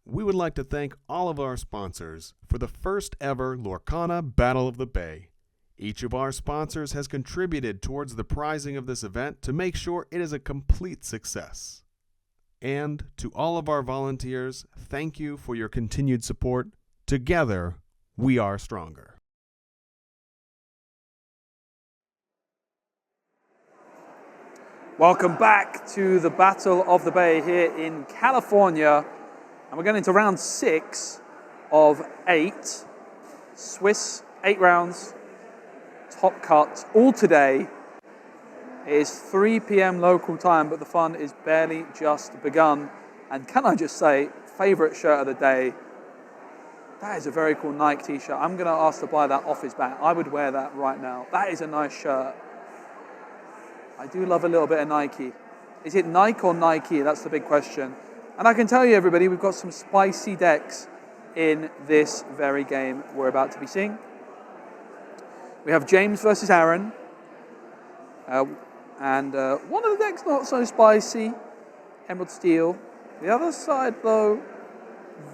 We would like to thank all of our sponsors for the first ever Lorcana Battle of the Bay. Each of our sponsors has contributed towards the prizing of this event to make sure it is a complete success. And to all of our volunteers, thank you for your continued support. Together, we are stronger. Welcome back to the Battle of the Bay here in California. And we're going into round 6 of 8. Swiss, 8 rounds, top cut, all today. It is 3 p.m. local time, but the fun is barely just begun. And can I just say, favorite shirt of the day, that is a very cool Nike t-shirt. I'm going to ask to buy that off his back. I would wear that right now. That is a nice shirt. I do love a little bit of Nike. Is it Nike or Nike? That's the big question. And I can tell you, everybody, we've got some spicy decks in this very game we're about to be seeing. We have James versus Aaron. And one of the decks not so spicy, Emerald Steel. The other side, though,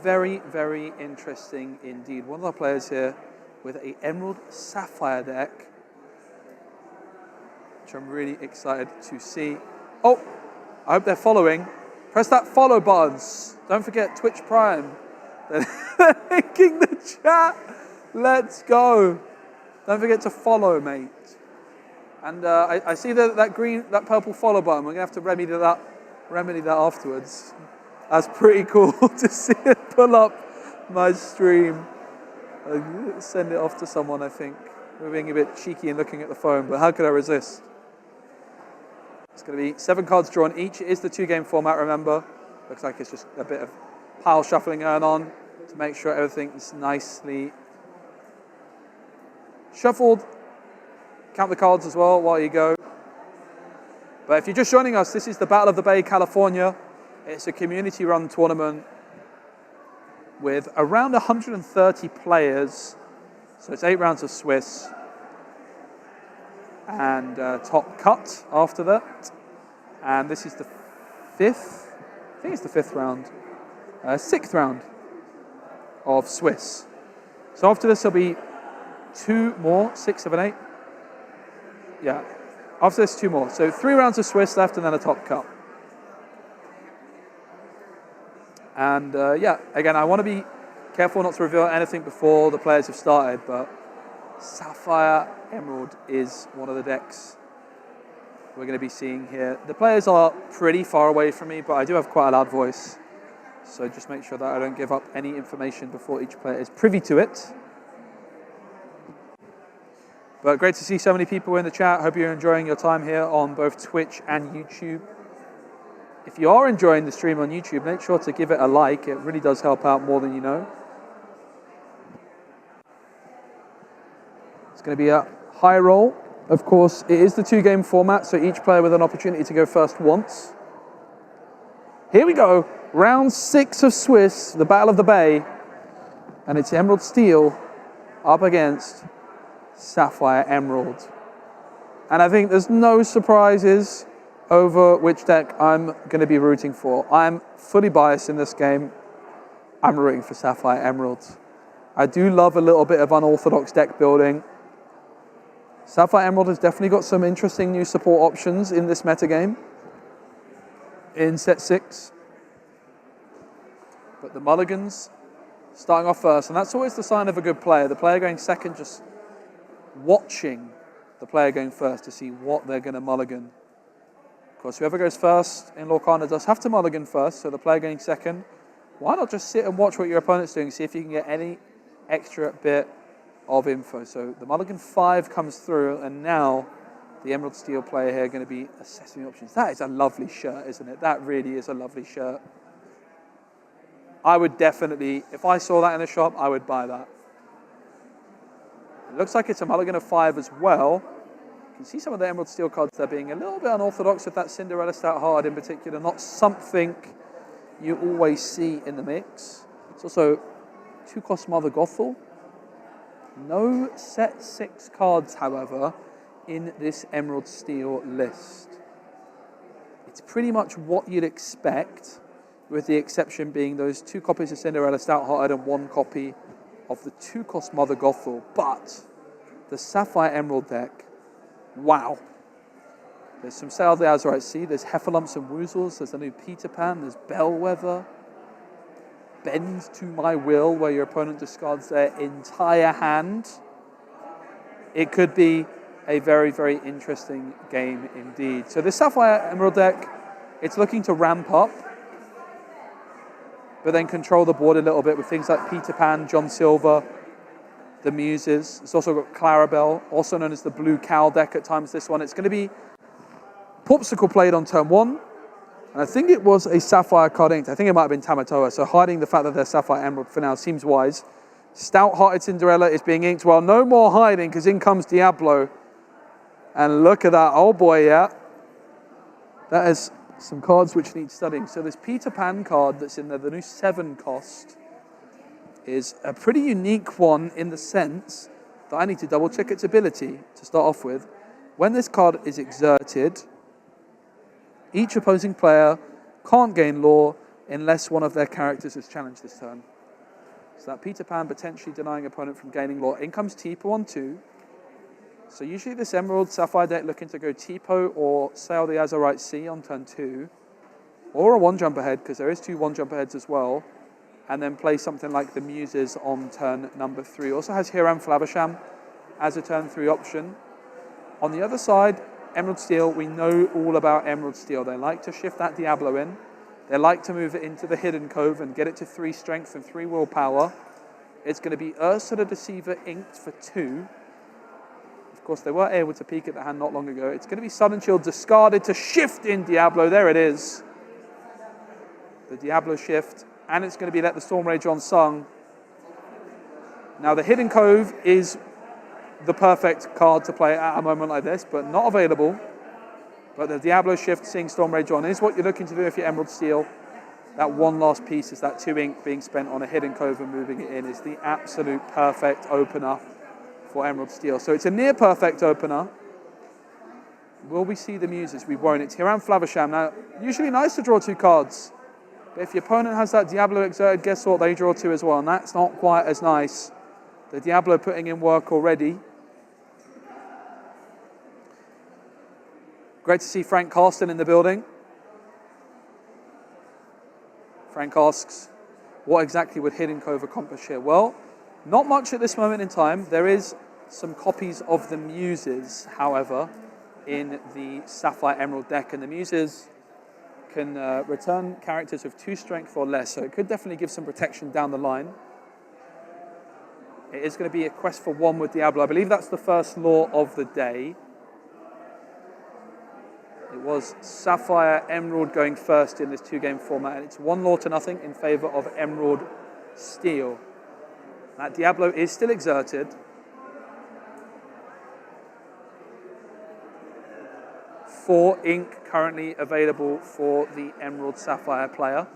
very, very interesting indeed. One of our players here with an Emerald Sapphire deck, which I'm really excited to see. Oh, I hope they're following. Press that follow button. Don't forget Twitch Prime. They're linking the chat. Let's go. Don't forget to follow, mate. And I see that purple follow button. We're gonna have to remedy that afterwards. That's pretty cool to see it pull up my stream. I'll send it off to someone, I think. We're being a bit cheeky and looking at the phone, but how could I resist? It's going to be 7 cards drawn each. It is the 2-game format, remember. Looks like it's just a bit of pile shuffling going on to make sure everything is nicely shuffled. Count the cards as well while you go. But if you're just joining us, this is the Battle of the Bay, California. It's a community-run tournament with around 130 players. So it's 8 rounds of Swiss. And top cut after that. And this is the 5th, I think it's the 5th round, 6th round of Swiss. So after this, there'll be 2 more, 6, 7, 8. Yeah, after this, 2 more. So 3 rounds of Swiss left and then a top cut. And yeah, again, I want to be careful not to reveal anything before the players have started, but Sapphire Emerald is one of the decks we're going to be seeing here. The players are pretty far away from me, but I do have quite a loud voice. So just make sure that I don't give up any information before each player is privy to it. But great to see so many people in the chat. Hope you're enjoying your time here on both Twitch and YouTube. If you are enjoying the stream on YouTube, make sure to give it a like. It really does help out more than you know. It's going to be a high roll. Of course, it is the 2-game format, so each player with an opportunity to go first once. Here we go. Round 6 of Swiss, the Battle of the Bay. And it's Emerald Steel up against Sapphire Emerald. And I think there's no surprises over which deck I'm going to be rooting for. I'm fully biased in this game. I'm rooting for Sapphire Emerald. I do love a little bit of unorthodox deck building. Sapphire Emerald has definitely got some interesting new support options in this metagame, in set 6. But the mulligans starting off first, and that's always the sign of a good player. The player going second just watching the player going first to see what they're going to mulligan. Of course, whoever goes first in Lorcana does have to mulligan first, so the player going second, why not just sit and watch what your opponent's doing, see if you can get any extra bit of info. So the mulligan 5 comes through, and now the Emerald Steel player here going to be assessing options. That is a lovely shirt, isn't it? That really is a lovely shirt. I would definitely, if I saw that in the shop, I would buy that. It looks like it's a mulligan of 5 as well. You can see some of the Emerald Steel cards there being a little bit unorthodox with that Cinderella Stout Hard in particular. Not something you always see in the mix. It's also 2-cost Mother Gothel. No set 6 cards, however, in this Emerald Steel list. It's pretty much what you'd expect with the exception being those 2 copies of Cinderella Stout-Hearted and 1 copy of the 2-cost Mother Gothel. But the Sapphire Emerald deck, wow. There's some Sail the Azurite Sea, there's Heffalumps and Woozles, there's a new Peter Pan, there's Bellwether, Bend to My Will, where your opponent discards their entire hand. It could be a very, very interesting game indeed. So the Sapphire Emerald deck, it's looking to ramp up, but then control the board a little bit with things like Peter Pan, John Silver, the Muses. It's also got Clarabelle, also known as the Blue Cow deck at times, this one. It's going to be Popsicle played on turn 1, and I think it was a Sapphire card inked. I think it might have been Tamatoa, so hiding the fact that they're Sapphire Emerald for now seems wise. Stout-Hearted Cinderella is being inked. Well, no more hiding, because in comes Diablo. And look at that. Oh boy, yeah. That is some cards which need studying. So this Peter Pan card that's in there, the new 7 cost, is a pretty unique one in the sense that I need to double check its ability to start off with. When this card is exerted, each opposing player can't gain lore unless one of their characters is challenged this turn. So that Peter Pan potentially denying opponent from gaining lore. In comes Tipo on 2. So usually this Emerald Sapphire deck looking to go Tipo or Sail the Azurite Sea on turn 2. Or a 1-jump ahead, because there is 2 1-jump aheads as well. And then play something like the Muses on turn number 3. Also has Hiram Flavisham as a turn 3 option. On the other side, Emerald Steel, we know all about Emerald Steel. They like to shift that Diablo in. They like to move it into the Hidden Cove and get it to 3 strength and 3 willpower. It's going to be Ursa the Deceiver inked for 2. Of course, they were able to peek at the hand not long ago. It's going to be Sudden Chill discarded to shift in Diablo. There it is. The Diablo shift. And it's going to be Let the Storm Rage On sung. Now, the Hidden Cove is the perfect card to play at a moment like this, but not available. But the Diablo shift, Sing Storm Rage On, is what you're looking to do if you're Emerald Steel. That one last piece is that 2 ink being spent on a Hidden Cove and moving it in is the absolute perfect opener for Emerald Steel. So it's a near perfect opener. Will we see the Muses? We won't. It's Hiram Flavisham. Now, usually nice to draw 2 cards. But if your opponent has that Diablo exerted, guess what? They draw 2 as well, and that's not quite as nice. The Diablo putting in work already. Great to see Frank Carston in the building. Frank asks, what exactly would Hidden Cove accomplish here? Well, not much at this moment in time. There is some copies of the Muses, however, in the Sapphire Emerald deck, and the Muses can return characters of 2 strength or less, so it could definitely give some protection down the line. It is going to be a quest for 1 with Diablo. I believe that's the first lore of the day. It was Sapphire Emerald going first in this 2-game format, and it's 1 lore to nothing in favor of Emerald Steel. That Diablo is still exerted. Four ink currently available for the Emerald Sapphire player.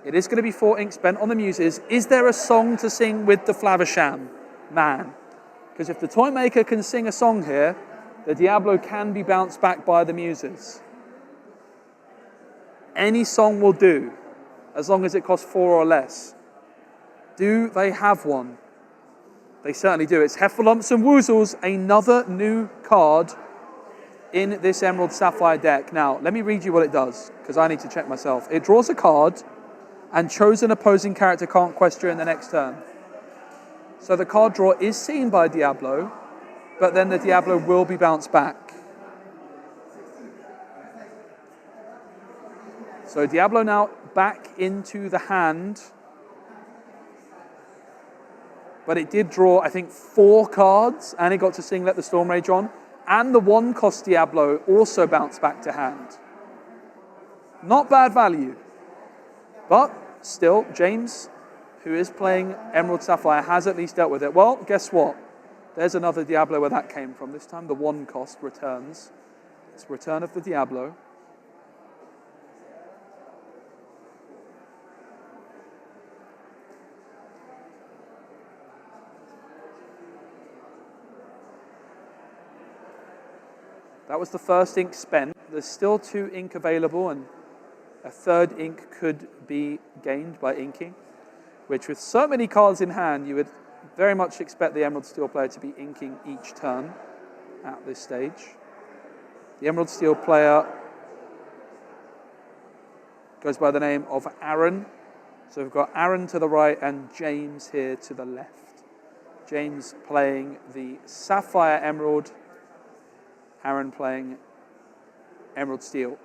It is going to be 4 ink spent on the Muses. Is there a song to sing with the Flavisham man? Because if the toy maker can sing a song here, the Diablo can be bounced back by the Muses. Any song will do, as long as it costs 4 or less. Do they have one? They certainly do. It's Heffalumps and Woozles, another new card in this Emerald Sapphire deck. Now, let me read you what it does, because I need to check myself. It draws a card, and chosen opposing character can't quest during the next turn. So the card draw is seen by Diablo, but then the Diablo will be bounced back. So Diablo now back into the hand, but it did draw, I think, 4 cards, and it got to sing Let the Storm Rage On, and the 1-cost Diablo also bounced back to hand. Not bad value, but still, James, who is playing Emerald Sapphire, has at least dealt with it. Well, guess what? There's another Diablo where that came from. This time the 1-cost returns. It's Return of the Diablo. That was the first ink spent. There's still 2 ink available, and a third ink could be gained by inking, which with so many cards in hand, you would very much expect the Emerald Steel player to be inking each turn at this stage. The Emerald Steel player goes by the name of Aaron. So we've got Aaron to the right and James here to the left. James playing the Sapphire Emerald, Aaron playing Emerald Steel.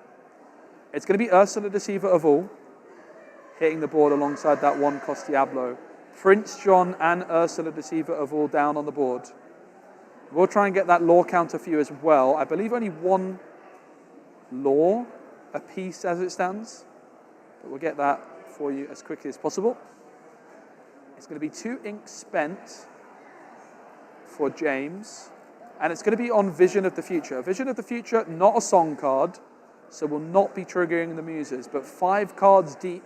It's going to be Ursula, Deceiver of All, hitting the board alongside that 1-cost Diablo. Prince John and Ursula, Deceiver of All down on the board. We'll try and get that lore counter for you as well. I believe only 1 lore a piece as it stands, but we'll get that for you as quickly as possible. It's going to be 2 ink spent for James, and it's going to be on Vision of the Future. Vision of the Future, not a song card, so will not be triggering the muses, but 5 cards deep,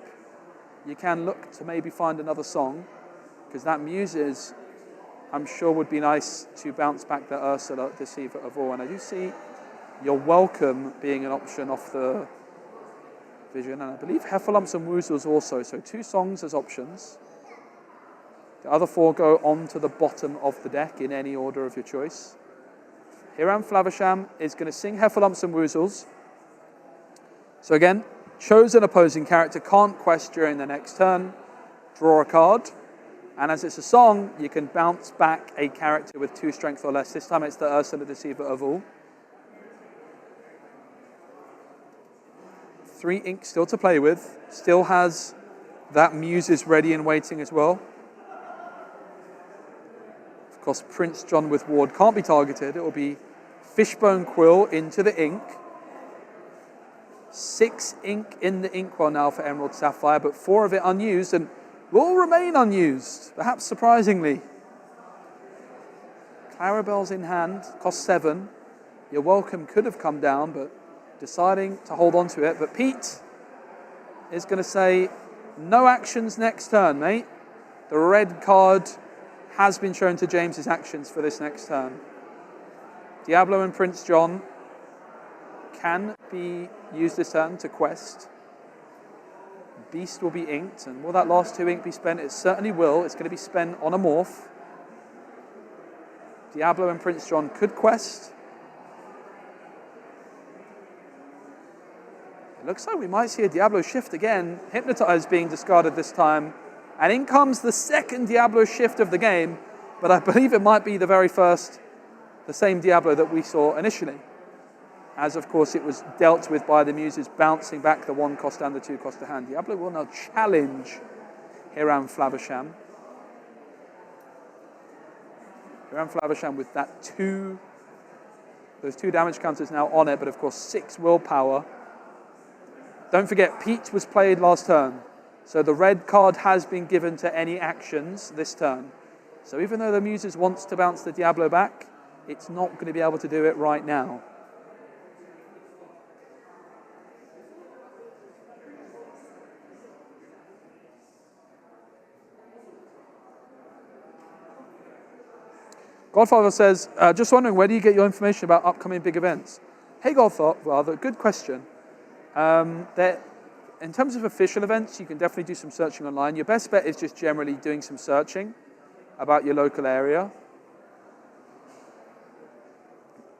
you can look to maybe find another song, because that muses, I'm sure, would be nice to bounce back the Ursula, Deceiver of All. And I do see You're Welcome being an option off the Vision, and I believe Heffalumps and Woozles also, so 2 songs as options. The other 4 go on to the bottom of the deck in any order of your choice. Hiram Flavisham is going to sing Heffalumps and Woozles. So again, chosen opposing character can't quest during the next turn, draw a card, and as it's a song, you can bounce back a character with 2 strength or less. This time it's the Ursula, Deceiver of All. 3 ink still to play with, still has that muses ready and waiting as well. Of course, Prince John with Ward can't be targeted. It will be Fishbone Quill into the ink. 6 ink in the inkwell now for Emerald Sapphire, but 4 of it unused and will remain unused, perhaps surprisingly. Clarabelle's in hand, cost 7. You're Welcome could have come down, but deciding to hold on to it. But Pete is going to say, no actions next turn, mate. The red card has been shown to James's actions for this next turn. Diablo and Prince John can be used this turn to quest. Beast will be inked, and will that last 2 ink be spent? It certainly will. It's going to be spent on a morph. Diablo and Prince John could quest. It looks like we might see a Diablo shift again. Hypnotize being discarded this time. And in comes the second Diablo shift of the game, but I believe it might be the very first, the same Diablo that we saw initially. As, of course, it was dealt with by the muses, bouncing back the 1-cost and the 2-cost to hand. Diablo will now challenge Hiram Flavisham. Hiram Flavisham with that those 2 damage counters now on it, but of course 6 willpower. Don't forget, Pete was played last turn, so the red card has been given to any actions this turn. So even though the muses wants to bounce the Diablo back, it's not going to be able to do it right now. Godfather says, just wondering, where do you get your information about upcoming big events? Hey, Godfather, good question. In terms of official events, you can definitely do some searching online. Your best bet is just generally doing some searching about your local area.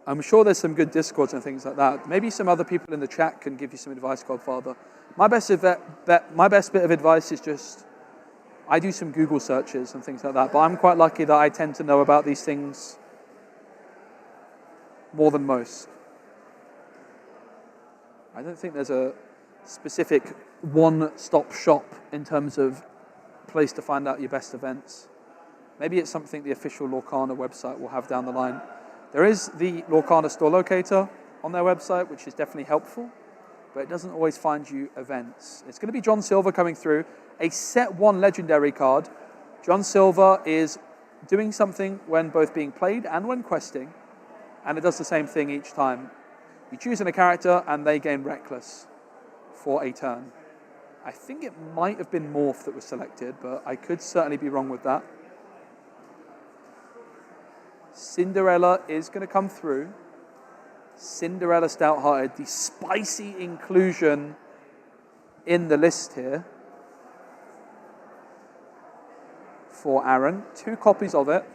I'm sure there's some good Discords and things like that. Maybe some other people in the chat can give you some advice, Godfather. My best bit of advice is just, I do some Google searches and things like that, but I'm quite lucky that I tend to know about these things more than most. I don't think there's a specific one-stop shop in terms of place to find out your best events. Maybe it's something the official Lorcana website will have down the line. There is the Lorcana store locator on their website, which is definitely helpful, but it doesn't always find you events. It's going to be John Silver coming through, a set 1 legendary card. John Silver is doing something when both being played and when questing, and it does the same thing each time. You choose a character and they gain Reckless for a turn. I think it might have been Morph that was selected, but I could certainly be wrong with that. Cinderella is going to come through. Cinderella Stouthearted, the spicy inclusion in the list here for Aaron. 2 copies of it.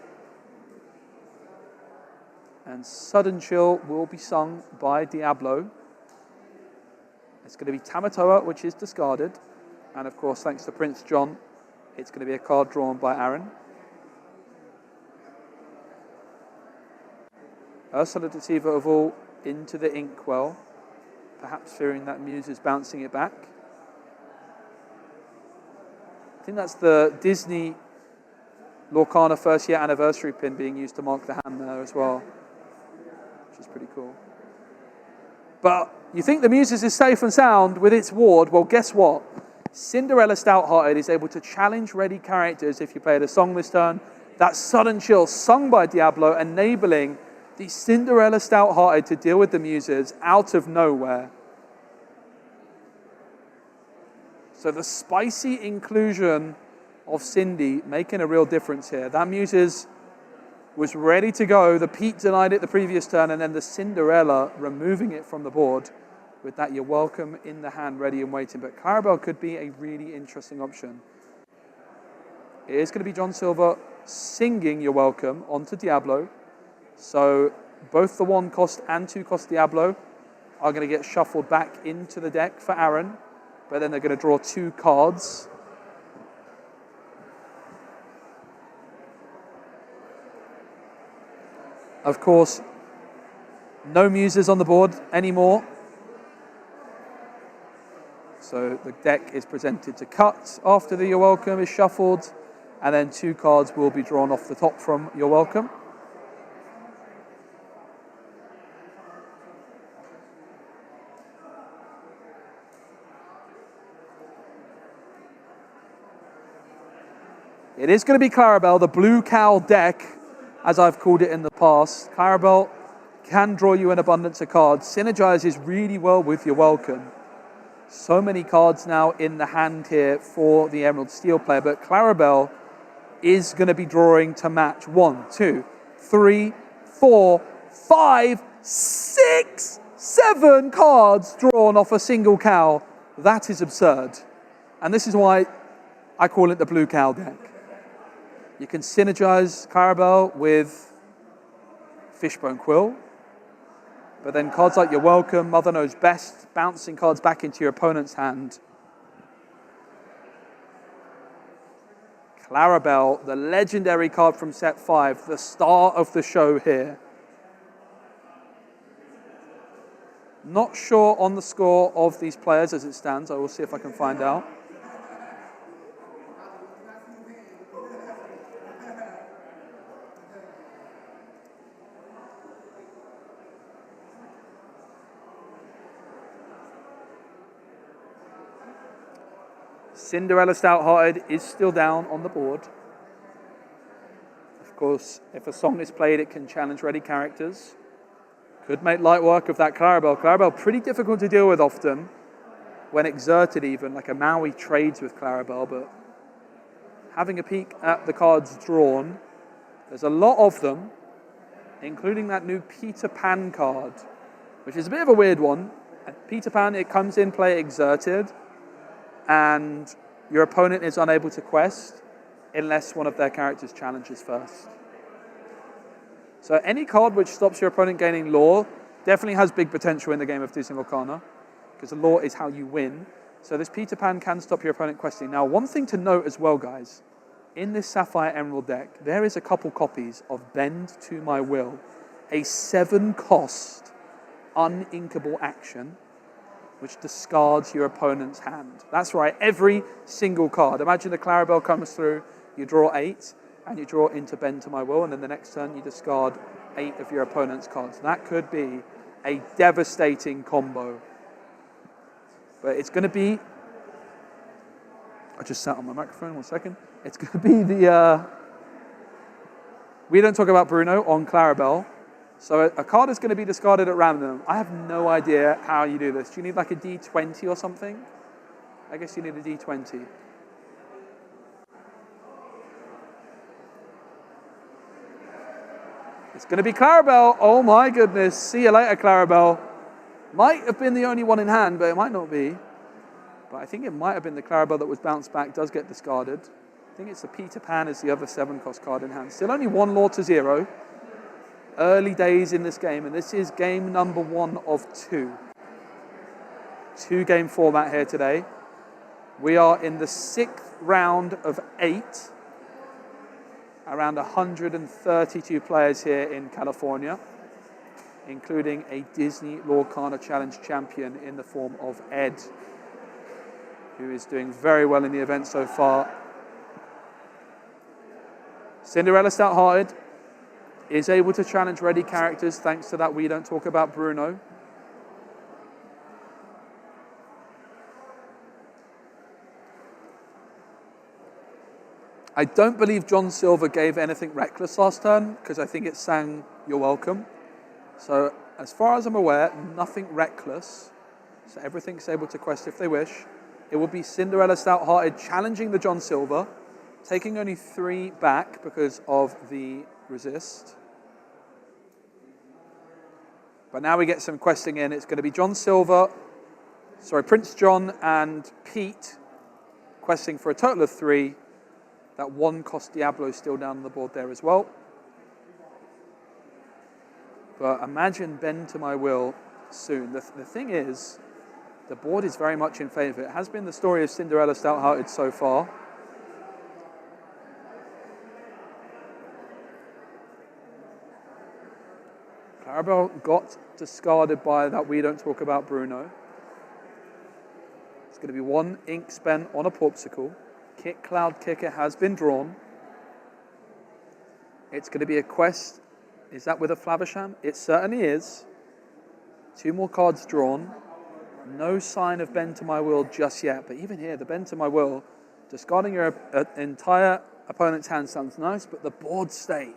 And Sudden Chill will be sung by Diablo. It's going to be Tamatoa, which is discarded. And of course, thanks to Prince John, it's going to be a card drawn by Aaron. Ursula Deceiver of All into the Inkwell, perhaps fearing that Muse is bouncing it back. I think that's the Disney Lorcana first year anniversary pin being used to mark the hand there as well, which is pretty cool. But you think the Muses is safe and sound with its ward? Well, guess what? Cinderella Stouthearted is able to challenge ready characters if you played a song this turn. That Sudden Chill sung by Diablo, enabling the Cinderella Stouthearted to deal with the Muses out of nowhere. So the spicy inclusion of Cindy making a real difference here. That Muses was ready to go. The Pete denied it the previous turn, and then the Cinderella removing it from the board with that You're Welcome in the hand, ready and waiting. But Clarabelle could be a really interesting option. It is going to be John Silver singing You're Welcome onto Diablo. So both the 1 cost and 2 cost Diablo are going to get shuffled back into the deck for Aaron, but then they're going to draw 2 cards. Of course, no Muses on the board anymore. So the deck is presented to cut after the You're Welcome is shuffled, and then 2 cards will be drawn off the top from You're Welcome. It is going to be Clarabelle, the Blue Cow deck, as I've called it in the past. Clarabelle can draw you an abundance of cards, synergizes really well with You're Welcome. So many cards now in the hand here for the Emerald Steel player, but Clarabelle is going to be drawing to match 1, 2, 3, 4, 5, 6, 7 cards drawn off a single cow. That is absurd. And this is why I call it the Blue Cow deck. You can synergize Clarabelle with Fishbone Quill, but then cards like You're Welcome, Mother Knows Best, bouncing cards back into your opponent's hand. Clarabelle, the legendary card from set 5, the star of the show here. Not sure on the score of these players as it stands. I will see if I can find out. Cinderella Stouthearted is still down on the board. Of course, if a song is played, it can challenge ready characters. Could make light work of that Clarabelle. Clarabelle, pretty difficult to deal with often, when exerted even, like a Maui trades with Clarabelle, but having a peek at the cards drawn, there's a lot of them, including that new Peter Pan card, which is a bit of a weird one. At Peter Pan, it comes in play exerted, and your opponent is unable to quest unless one of their characters challenges first. So any card which stops your opponent gaining lore definitely has big potential in the game of Disney Lorcana, because the lore is how you win. So this Peter Pan can stop your opponent questing. Now, one thing to note as well, guys, in this Sapphire Emerald deck, there is a couple copies of Bend to My Will, a 7-cost uninkable action which discards your opponent's hand. That's right, every single card. Imagine the Clarabelle comes through, you draw 8, and you draw into Bend to My Will, and then the next turn you discard 8 of your opponent's cards. That could be a devastating combo. But it's going to be... I just sat on my microphone, 1 second. It's going to be the... We don't talk about Bruno on Clarabelle. So a card is going to be discarded at random. I have no idea how you do this. Do you need like a D20 or something? I guess you need a D20. It's going to be Clarabelle. Oh my goodness. See you later, Clarabelle. Might have been the only one in hand, but it might not be. But I think it might have been the Clarabelle that was bounced back, does get discarded. I think it's the Peter Pan is the other 7-cost card in hand. Still only 1 Lord to 0. Early days in this game, and this is game number 1 of 2. 2-game format here today. We are in the 6th round of 8. Around 132 players here in California, including a Disney Lorcana Challenge champion in the form of Ed, who is doing very well in the event so far. Cinderella Stout-Hearted is able to challenge ready characters thanks to that We Don't Talk About Bruno. I don't believe John Silver gave anything reckless last turn, because I think it sang You're Welcome. So as far as I'm aware, nothing reckless. So everything's able to quest if they wish. It will be Cinderella Stout-Hearted challenging the John Silver, taking only 3 back because of the resist. But now we get some questing in. It's going to be Prince John and Pete questing for a total of 3. That 1-cost Diablo is still down on the board there as well. But imagine Bend to My Will soon. The thing is, the board is very much in favor. It has been the story of Cinderella Stout-Hearted so far. Clarabelle got discarded by that We Don't Talk About Bruno. It's going to be 1 ink spent on a Popsicle. Kick Cloud Kicker has been drawn. It's going to be a quest. Is that with a Flavisham? It certainly is. 2 more cards drawn. No sign of Bend to My Will just yet. But even here, the Bend to My Will, discarding your entire opponent's hand sounds nice, but the board state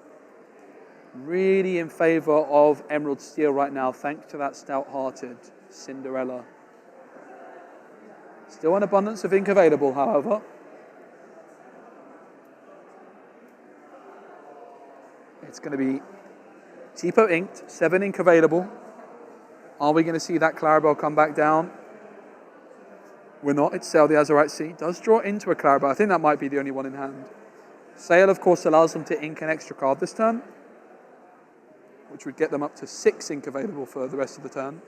really in favor of Emerald Steel right now, thanks to that Stout-Hearted Cinderella. Still an abundance of ink available, however. It's going to be Tipo inked, 7 ink available. Are we going to see that Clarabelle come back down? We're not. It's Sail the Azurite Sea. Does draw into a Clarabelle. I think that might be the only one in hand. Sail, of course, allows them to ink an extra card this turn, which would get them up to 6 ink available for the rest of the turn.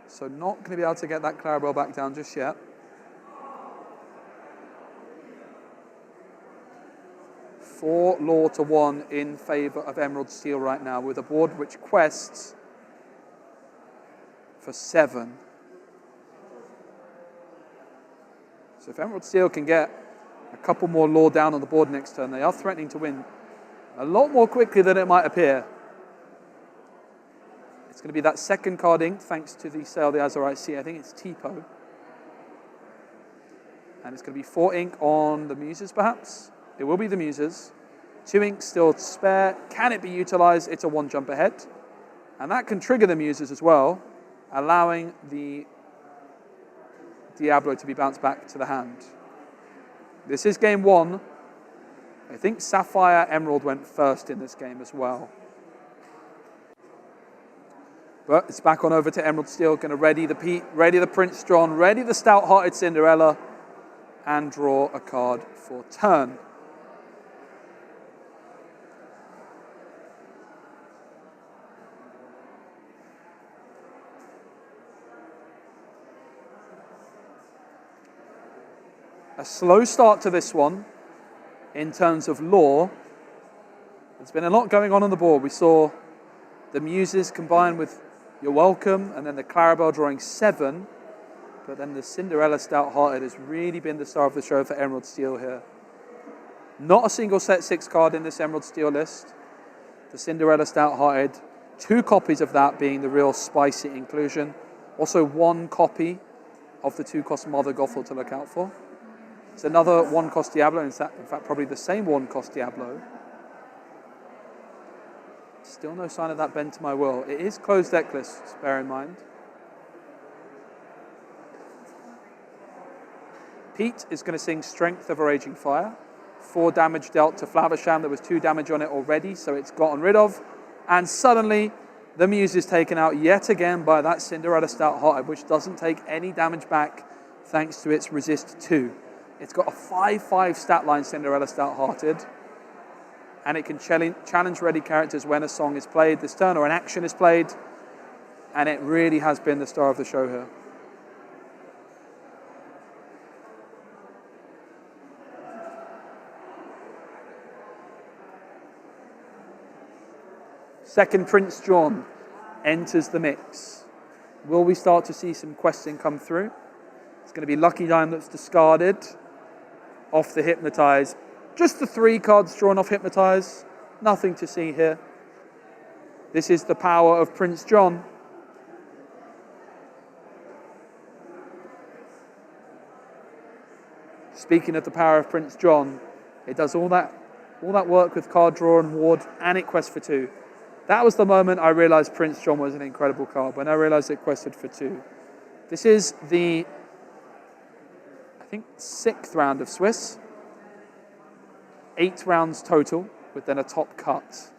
So not going to be able to get that Clarabelle back down just yet. 4 Law to 1 in favor of Emerald Steel right now, with a board which quests for 7. So if Emerald Steel can get a couple more Law down on the board next turn, they are threatening to win a lot more quickly than it might appear. It's going to be that 2nd card ink, thanks to the Sail the Azurite Sea. I think it's Tipo. And it's going to be 4 ink on the Muses, perhaps. It will be the Muses. 2 ink still spare. Can it be utilized? It's a 1 jump ahead. And that can trigger the Muses as well, allowing the Diablo to be bounced back to the hand. This is game 1. I think Sapphire Emerald went first in this game as well. But it's back on over to Emerald Steel. Going to ready the Pete, ready the Prince John, ready the Stout-Hearted Cinderella, and draw a card for turn. A slow start to this one in terms of lore. There's been a lot going on the board. We saw the Muses combined with You're Welcome, and then the Clarabelle drawing 7. But then the Cinderella Stout-Hearted has really been the star of the show for Emerald Steel here. Not a single set 6 card in this Emerald Steel list. The Cinderella Stout-Hearted, 2 copies of that being the real spicy inclusion. Also 1 copy of the 2-cost Mother Gothel to look out for. It's another 1-cost Diablo, in fact probably the same 1-cost Diablo. Still no sign of that Bend to My Will. It is closed deck lists, bear in mind. Pete is going to sing Strength of a Raging Fire. 4 damage dealt to Flavisham. There was 2 damage on it already, so it's gotten rid of. And suddenly, the Muse is taken out yet again by that Cinderella Stout-Hearted, which doesn't take any damage back thanks to its resist 2. It's got a 5/5 stat line, Cinderella Stout-Hearted, and it can challenge ready characters when a song is played this turn or an action is played, and it really has been the star of the show here. Second Prince John enters the mix. Will we start to see some questing come through? It's going to be Lucky Dime that's discarded off the Hypnotize. Just the 3 cards drawn off Hypnotize. Nothing to see here. This is the power of Prince John. Speaking of the power of Prince John, it does all that work with card draw and ward, and it quests for 2. That was the moment I realized Prince John was an incredible card, when I realized it quested for 2. This is the, I think, 6th round of Swiss. 8 rounds total, with then a top cut.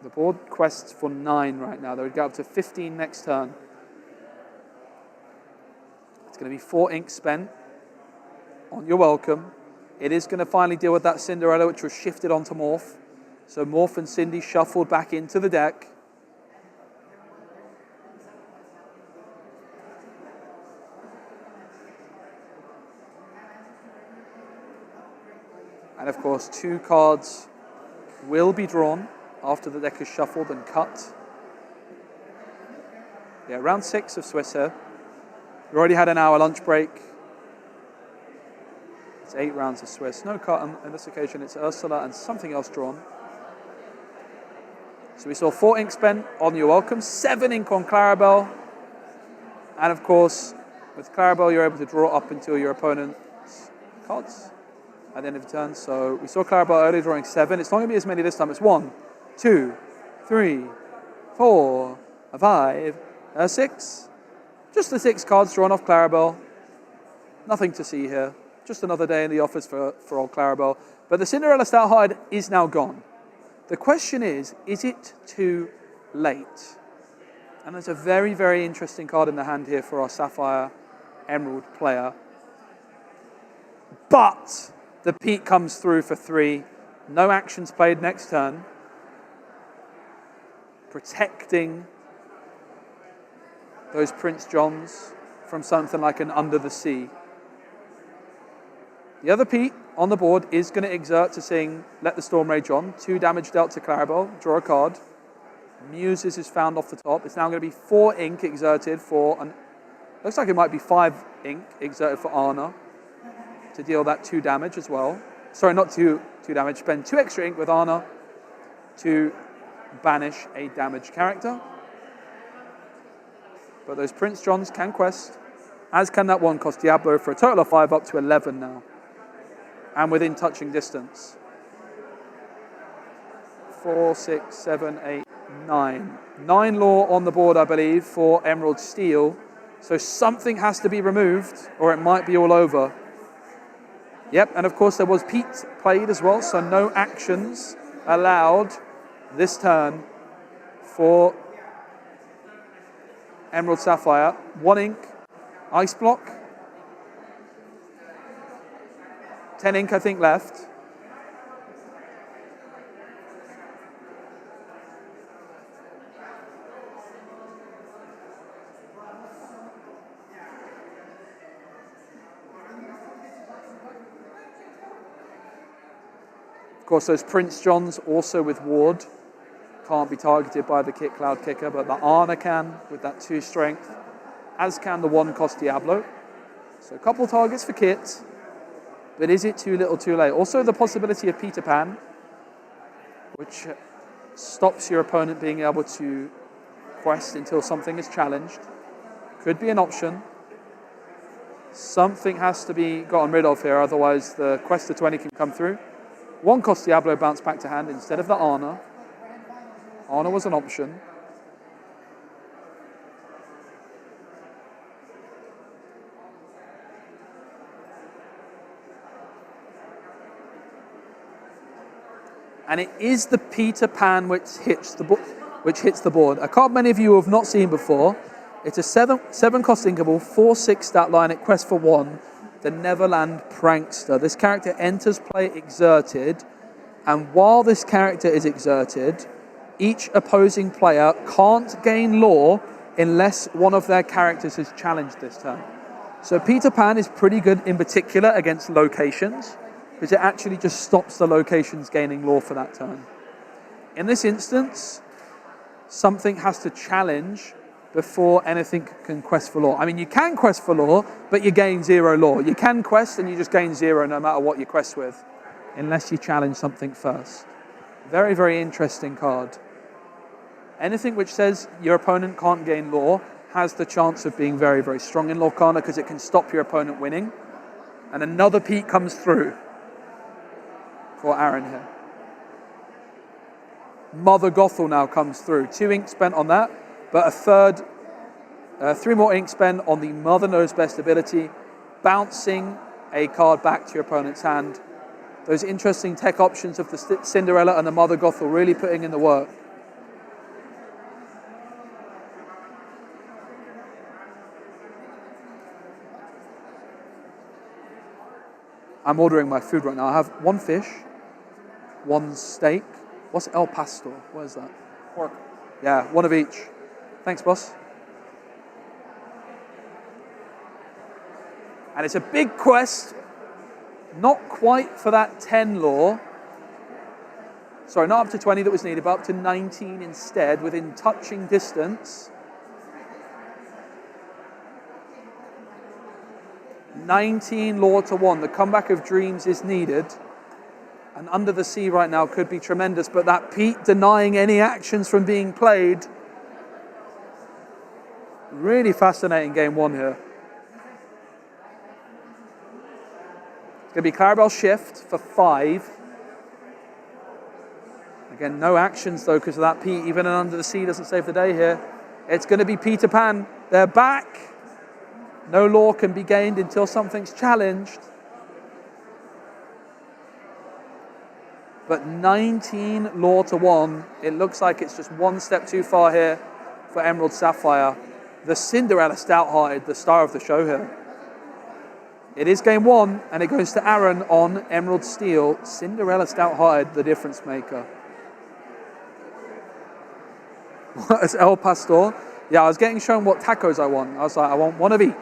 The board quests for 9 right now. They would go up to 15 next turn. It's going to be 4 ink spent on your welcome. It is going to finally deal with that Cinderella, which was shifted onto Morph. So Morph and Cindy shuffled back into the deck. And of course, 2 cards will be drawn after the deck is shuffled and cut. Yeah, round 6 of Swiss here. We already had an hour lunch break. It's 8 rounds of Swiss. No cut on this occasion. It's Ursula and something else drawn. So we saw 4 ink spent on your welcome, 7 ink on Clarabelle. And of course, with Clarabelle, you're able to draw up until your opponent's cards at the end of the turn. So we saw Clarabelle earlier drawing 7. It's not going to be as many this time. It's 1, 2, 3, 4, 5, 6. Just the 6 cards drawn off Clarabelle. Nothing to see here. Just another day in the office for old Clarabelle. But the Cinderella Stout-Hearted is now gone. The question is it too late? And there's a very, very interesting card in the hand here for our Sapphire Emerald player. But the Pete comes through for 3. No actions played next turn. Protecting those Prince Johns from something like an Under the Sea. The other Pete on the board is going to exert to sing Let the Storm Rage On. 2 damage dealt to Clarabelle. Draw a card. Muses is found off the top. It's now going to be 4 ink exerted for, looks like it might be 5 ink exerted for Anna to deal that 2 damage as well. Sorry, not 2 damage. Spend 2 extra ink with Anna to banish a damaged character. But those Prince Johns can quest, as can that 1 cost Diablo, for a total of 5 up to 11 now. And within touching distance. 4, 6, 7, 8, 9. 9 lore on the board, I believe, for Emerald Steel. So something has to be removed, or it might be all over. Yep, and of course there was Pete played as well, so no actions allowed this turn for Emerald Sapphire. 1 ink, Ice Block. 10 ink, I think, left. Of course, those Prince Johns also with ward. Can't be targeted by the Kit Cloud Kicker, but the Ana can with that 2 strength, as can the 1 cost Diablo. So a couple targets for Kit. But is it too little too late? Also the possibility of Peter Pan, which stops your opponent being able to quest until something is challenged. Could be an option. Something has to be gotten rid of here, otherwise the quest to 20 can come through. 1 cost Diablo bounced back to hand instead of the Ana. Ana was an option. And it is the Peter Pan which hits the board. A card many of you have not seen before. It's a 7-cost inkable, 4/6 stat line at quest for 1, the Neverland Prankster. This character enters play exerted, and while this character is exerted, each opposing player can't gain lore unless one of their characters is challenged this turn. So Peter Pan is pretty good in particular against locations, because it actually just stops the locations gaining lore for that turn. In this instance, something has to challenge before anything can quest for lore. I mean, you can quest for lore, but you gain 0 lore. You can quest and you just gain 0 no matter what you quest with, unless you challenge something first. Very, very interesting card. Anything which says your opponent can't gain lore has the chance of being very, very strong in Lorcana because it can stop your opponent winning. And another Pete comes through for Aaron here. Mother Gothel now comes through. 2 ink spent on that, but a third, 3 more ink spent on the Mother Knows Best ability, bouncing a card back to your opponent's hand. Those interesting tech options of the Cinderella and the Mother Gothel really putting in the work. I'm ordering my food right now. I have 1 fish, 1 steak. What's El Pastor? What is that? Pork. Yeah, 1 of each. Thanks, boss. And it's a big quest. Not quite for that 10 lore. Sorry, not up to 20 that was needed, but up to 19 instead, within touching distance. 19 lore to 1. The comeback of dreams is needed. And Under the Sea right now could be tremendous, but that Pete denying any actions from being played. Really fascinating game 1 here. It's going to be Clarabelle Shift for 5. Again, no actions though because of that Pete. Even an Under the Sea doesn't save the day here. It's going to be Peter Pan. They're back. No lore can be gained until something's challenged. But 19 lore to 1. It looks like it's just 1 step too far here for Emerald Sapphire. The Cinderella Stout-Hearted, the star of the show here. It is game 1, and it goes to Aaron on Emerald Steel. Cinderella Stout-Hearted, the difference maker. What is El Pastor? Yeah, I was getting shown what tacos I want. I was like, I want 1 of each.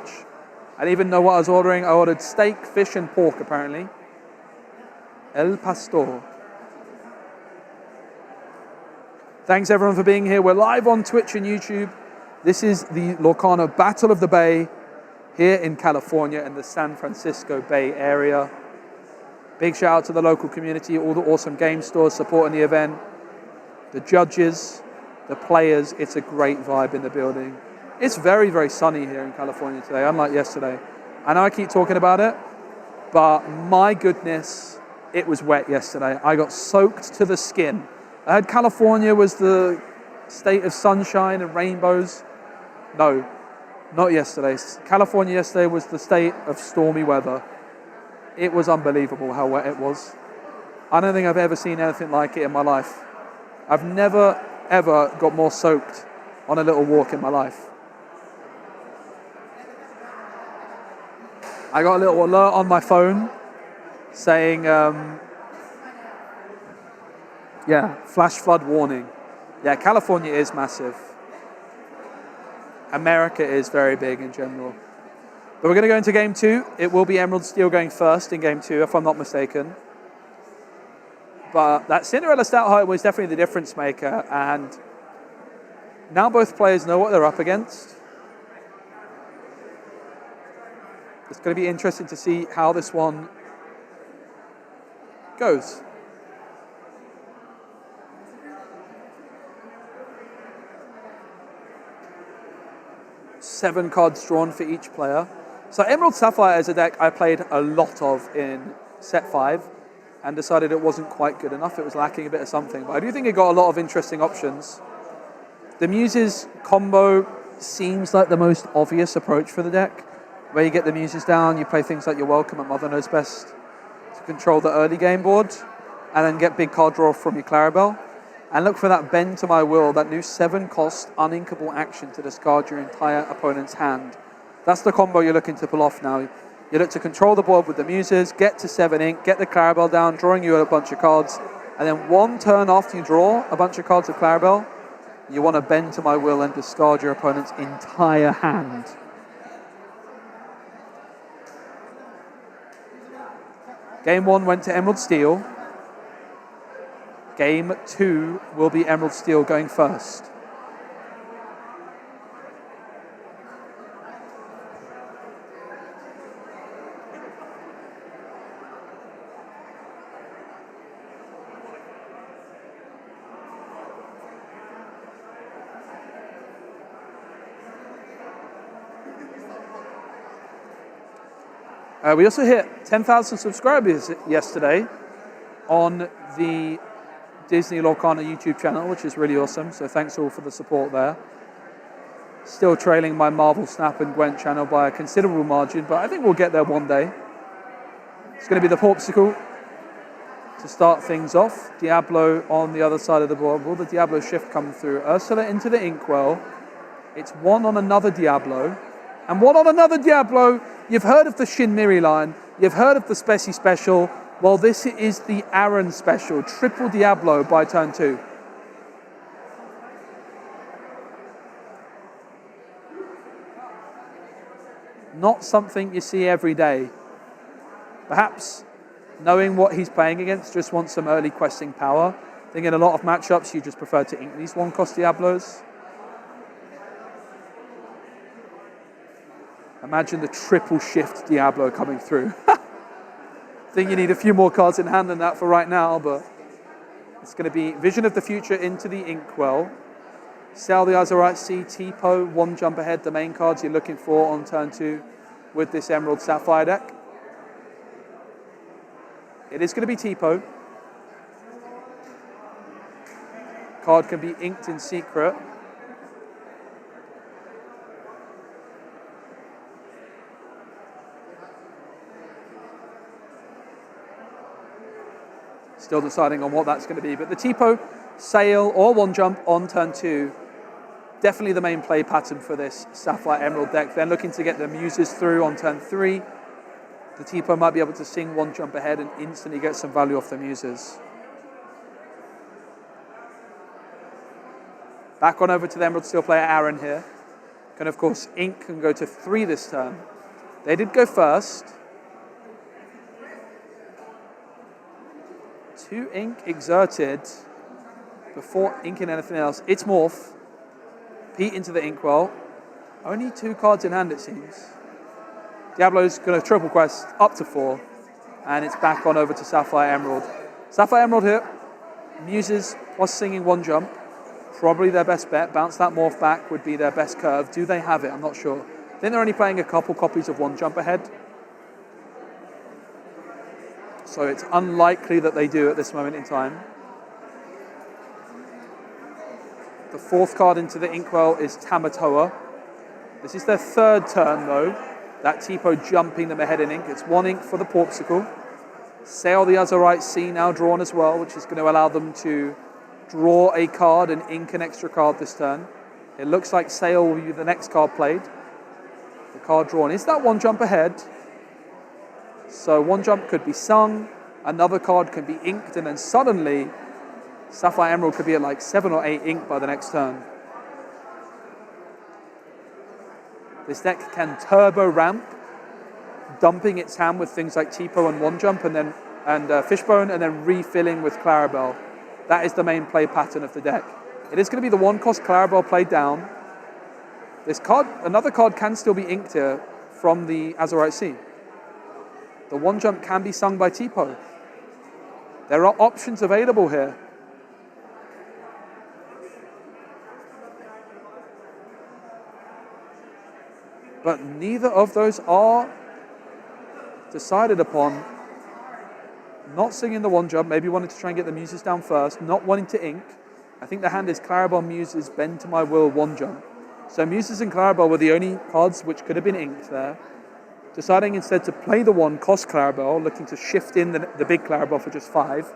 I didn't even know what I was ordering. I ordered steak, fish, and pork, apparently. El Pastor. Thanks, everyone, for being here. We're live on Twitch and YouTube. This is the Lorcana Battle of the Bay here in California in the San Francisco Bay Area. Big shout out to the local community, all the awesome game stores supporting the event, the judges, the players. It's a great vibe in the building. It's very, very sunny here in California today, unlike yesterday. I know I keep talking about it, but my goodness, it was wet yesterday. I got soaked to the skin. I heard California was the state of sunshine and rainbows. No, not yesterday. California yesterday was the state of stormy weather. It was unbelievable how wet it was. I don't think I've ever seen anything like it in my life. I've never, ever got more soaked on a little walk in my life. I got a little alert on my phone saying, flash flood warning. Yeah, California is massive. America is very big in general. But we're going to go into game 2. It will be Emerald Steel going first in game 2, if I'm not mistaken. But that Cinderella Stout-Hearted was definitely the difference maker, and now both players know what they're up against. It's going to be interesting to see how this one goes. Seven cards drawn for each player. So Emerald Sapphire is a deck I played a lot of in set 5 and decided it wasn't quite good enough. It was lacking a bit of something, but I do think it got a lot of interesting options. The Muses combo seems like the most obvious approach for the deck, where you get the Muses down, you play things like You're Welcome and Mother Knows Best to control the early game board. and then get big card draw from your Clarabelle. And look for that Bend to My Will, that new 7-cost uninkable action to discard your entire opponent's hand. That's the combo you're looking to pull off now. You look to control the board with the Muses, get to 7 ink, get the Clarabelle down, drawing you a bunch of cards, and then one turn after you draw a bunch of cards of Clarabelle, you want to Bend to My Will and discard your opponent's entire hand. Game 1 went to Emerald Steel. Game 2 will be Emerald Steel going first. We also hit 10,000 subscribers yesterday on the Disney Lorcana YouTube channel, which is really awesome. So thanks all for the support there. Still trailing my Marvel Snap and Gwent channel by a considerable margin, but I think we'll get there one day. It's going to be the Porpsicle to start things off. Diablo on the other side of the board. Will the Diablo shift come through? Ursula into the Inkwell. It's one on another Diablo. And one on another Diablo. You've heard of the Shin Miri line. You've heard of the Speci special. Well, this is the Aaron special. Triple Diablo by turn 2. Not something you see every day. Perhaps knowing what he's playing against, just wants some early questing power. I think in a lot of matchups, you just prefer to ink these 1-cost Diablos. Imagine the triple shift Diablo coming through. I think you need a few more cards in hand than that for right now, but it's going to be Vision of the Future into the Inkwell. Sail the Azurite Sea, T-Po, 1 jump ahead, the main cards you're looking for on turn 2 with this Emerald Sapphire deck. It is going to be T-Po. Card can be inked in secret. Still deciding on what that's going to be. But the T-Po, Sail, or 1 jump on turn 2, definitely the main play pattern for this Sapphire Emerald deck. They're looking to get the Muses through on turn 3. The T-Po might be able to sing 1 jump ahead and instantly get some value off the Muses. Back on over to the Emerald Steel player Aaron here. Can of course ink and go to 3 this turn. They did go first. 2 ink exerted before inking anything else. It's Morph. Pete into the Inkwell. Only 2 cards in hand, it seems. Diablo's going to triple quest up to 4. And it's back on over to Sapphire Emerald. Sapphire Emerald here. Muses plus singing 1 jump. Probably their best bet. Bounce that Morph back would be their best curve. Do they have it? I'm not sure. I think they're only playing a couple copies of 1 jump ahead. So it's unlikely that they do at this moment in time. The 4th card into the Inkwell is Tamatoa. This is their 3rd turn though. That T-Po jumping them ahead in ink. It's 1 ink for the Porpsicle. Sail the Azurite Sea now drawn as well, which is going to allow them to draw a card and ink an extra card this turn. It looks like Sail will be the next card played. The card drawn is that 1 jump ahead. So 1 jump could be sung, another card can be inked, and then suddenly Sapphire Emerald could be at like 7 or 8 ink by the next turn. This deck can turbo ramp, dumping its hand with things like T-Po and 1 jump and Fishbone, and then refilling with Clarabelle. That is the main play pattern of the deck. It is going to be the 1-cost Clarabelle played down. This card, another card can still be inked here from the Azurite Sea. The 1 jump can be sung by T-Po. There are options available here. But neither of those are decided upon. Not singing the 1 jump, maybe wanting to try and get the Muses down first, not wanting to ink. I think the hand is Clarabelle, Muses, Bend to My Will, 1 jump. So Muses and Clarabelle were the only cards which could have been inked there. Deciding instead to play the 1-cost Clarabelle, looking to shift in the big Clarabelle for just 5.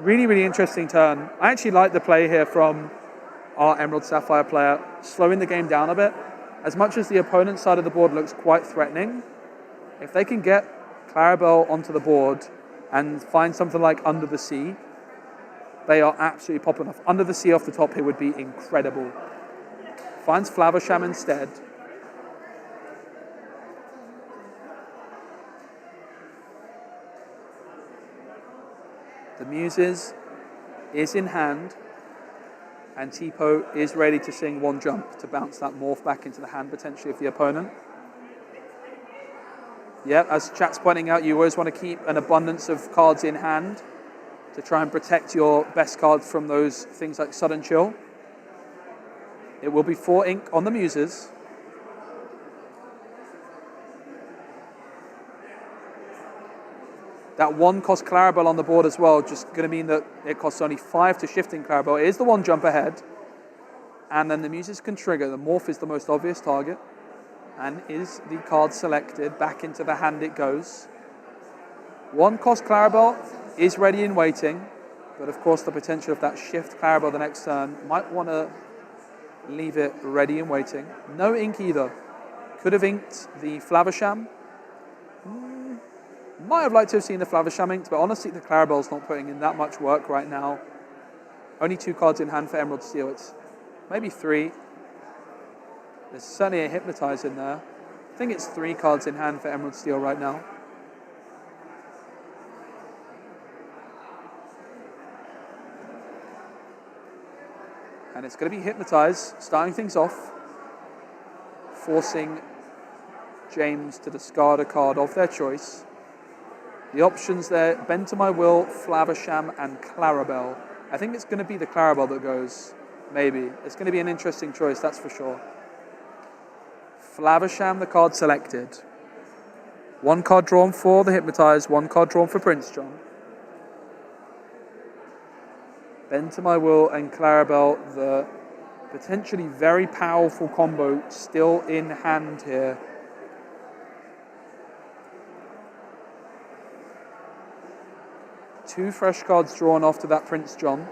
Really, really interesting turn. I actually like the play here from our Emerald Sapphire player, slowing the game down a bit. As much as the opponent's side of the board looks quite threatening, if they can get Clarabelle onto the board and find something like Under the Sea, they are absolutely popping off. Under the Sea off the top here would be incredible. Finds Flaversham instead. The Muses is in hand, and TPOH is ready to sing one jump to bounce that morph back into the hand potentially of the opponent. Yeah, as chat's pointing out, you always want to keep an abundance of cards in hand to try and protect your best cards from those things like Sudden Chill. It will be 4 ink on the Muses. That 1 costs Clarabelle on the board as well, just going to mean that it costs only 5 to shift in Clarabelle. It is the 1 jump ahead. And then the Muses can trigger. The morph is the most obvious target. And is the card selected. Back into the hand it goes. 1 cost Clarabelle is ready and waiting. But of course the potential of that shift Clarabelle the next turn might want to leave it ready and waiting. No ink either. Could have inked the Flaversham. Might have liked to have seen the Flaversham inked, but honestly the Clarabelle's not putting in that much work right now. Only 2 cards in hand for Emerald Steel. It's maybe 3. There's certainly a Hypnotize in there. I think it's 3 cards in hand for Emerald Steel right now. And it's going to be Hypnotize, starting things off, forcing James to discard a card of their choice. The options there, Bend to My Will, Flaversham, and Clarabelle. I think it's going to be the Clarabelle that goes, maybe. It's going to be an interesting choice, that's for sure. Flaversham, the card selected. 1 card drawn for the Hypnotize, 1 card drawn for Prince John. Bend to My Will and Clarabelle, the potentially very powerful combo still in hand here. Two fresh cards drawn after that Prince John.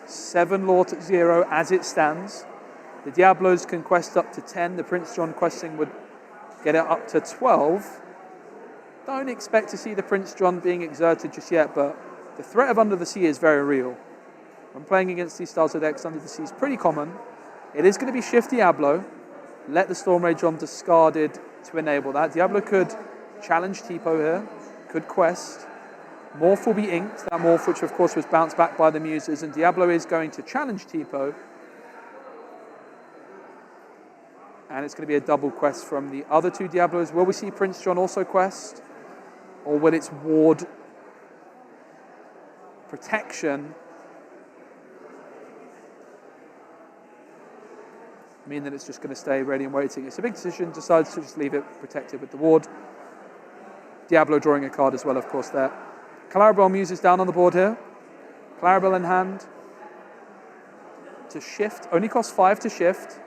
Seven Lort at 0 as it stands. The Diablos can quest up to 10. The Prince John questing would get it up to 12. Don't expect to see the Prince John being exerted just yet, but the threat of Under the Sea is very real. When playing against these styles of decks, Under the Sea is pretty common. It is going to be Shift Diablo. Let the Storm Rage on discarded to enable that. Diablo could challenge TPOH here, could quest. Morph will be inked, that morph which of course was bounced back by the Muses, and Diablo is going to challenge TPOH. And it's going to be a double quest from the other 2 Diablos. Will we see Prince John also quest? Or will its ward protection mean that it's just going to stay ready and waiting? It's a big decision, decides to just leave it protected with the ward. Diablo drawing a card as well, of course, there. Clarabelle Muses down on the board here. Clarabelle in hand. To shift, only costs 5 to shift.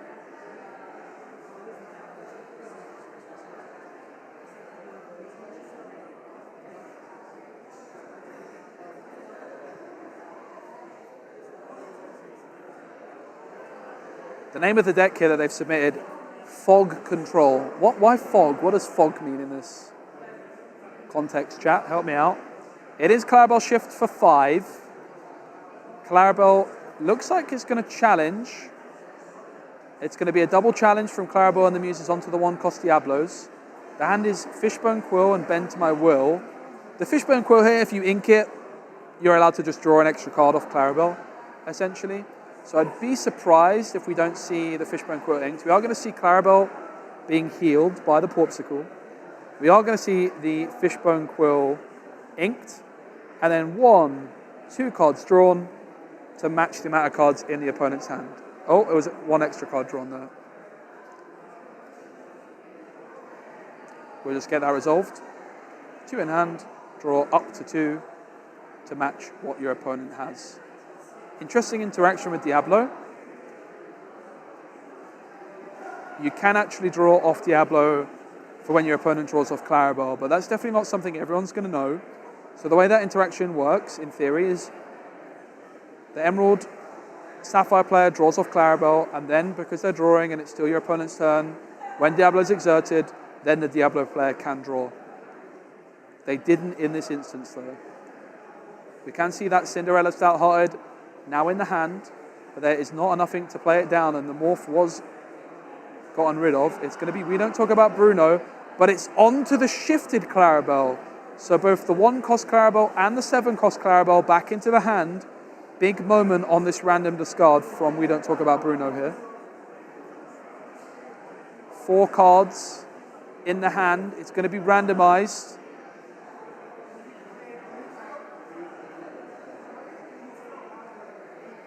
The name of the deck here that they've submitted, Fog Control. Why fog? What does fog mean in this context, chat? Help me out. It is Clarabelle shift for 5. Clarabelle looks like it's going to challenge. It's going to be a double challenge from Clarabelle and the Muses onto the 1-cost Diablos. The hand is Fishbone Quill and Bend to My Will. The Fishbone Quill here, if you ink it, you're allowed to just draw an extra card off Clarabelle, essentially. So I'd be surprised if we don't see the Fishbone Quill inked. We are going to see Clarabelle being healed by the Porpsicle. We are going to see the Fishbone Quill inked. And then 1, 2 cards drawn to match the amount of cards in the opponent's hand. Oh, it was 1 extra card drawn there. We'll just get that resolved. 2 in hand, draw up to 2. to match what your opponent has. Interesting interaction with Diablo. You can actually draw off Diablo for when your opponent draws off Clarabelle, but that's definitely not something everyone's going to know. So the way that interaction works, in theory, is the Emerald Sapphire player draws off Clarabelle, and then, because they're drawing and it's still your opponent's turn, when Diablo is exerted, then the Diablo player can draw. They didn't in this instance, though. We can see that Cinderella Stout-Hearted now in the hand, but there is not enough ink to play it down, and the morph was gotten rid of. It's going to be We Don't Talk About Bruno, but it's onto the shifted Clarabelle. So both the 1-cost Clarabelle and the 7-cost Clarabelle back into the hand. Big moment on this random discard from We Don't Talk About Bruno here. 4 cards in the hand. It's going to be randomized.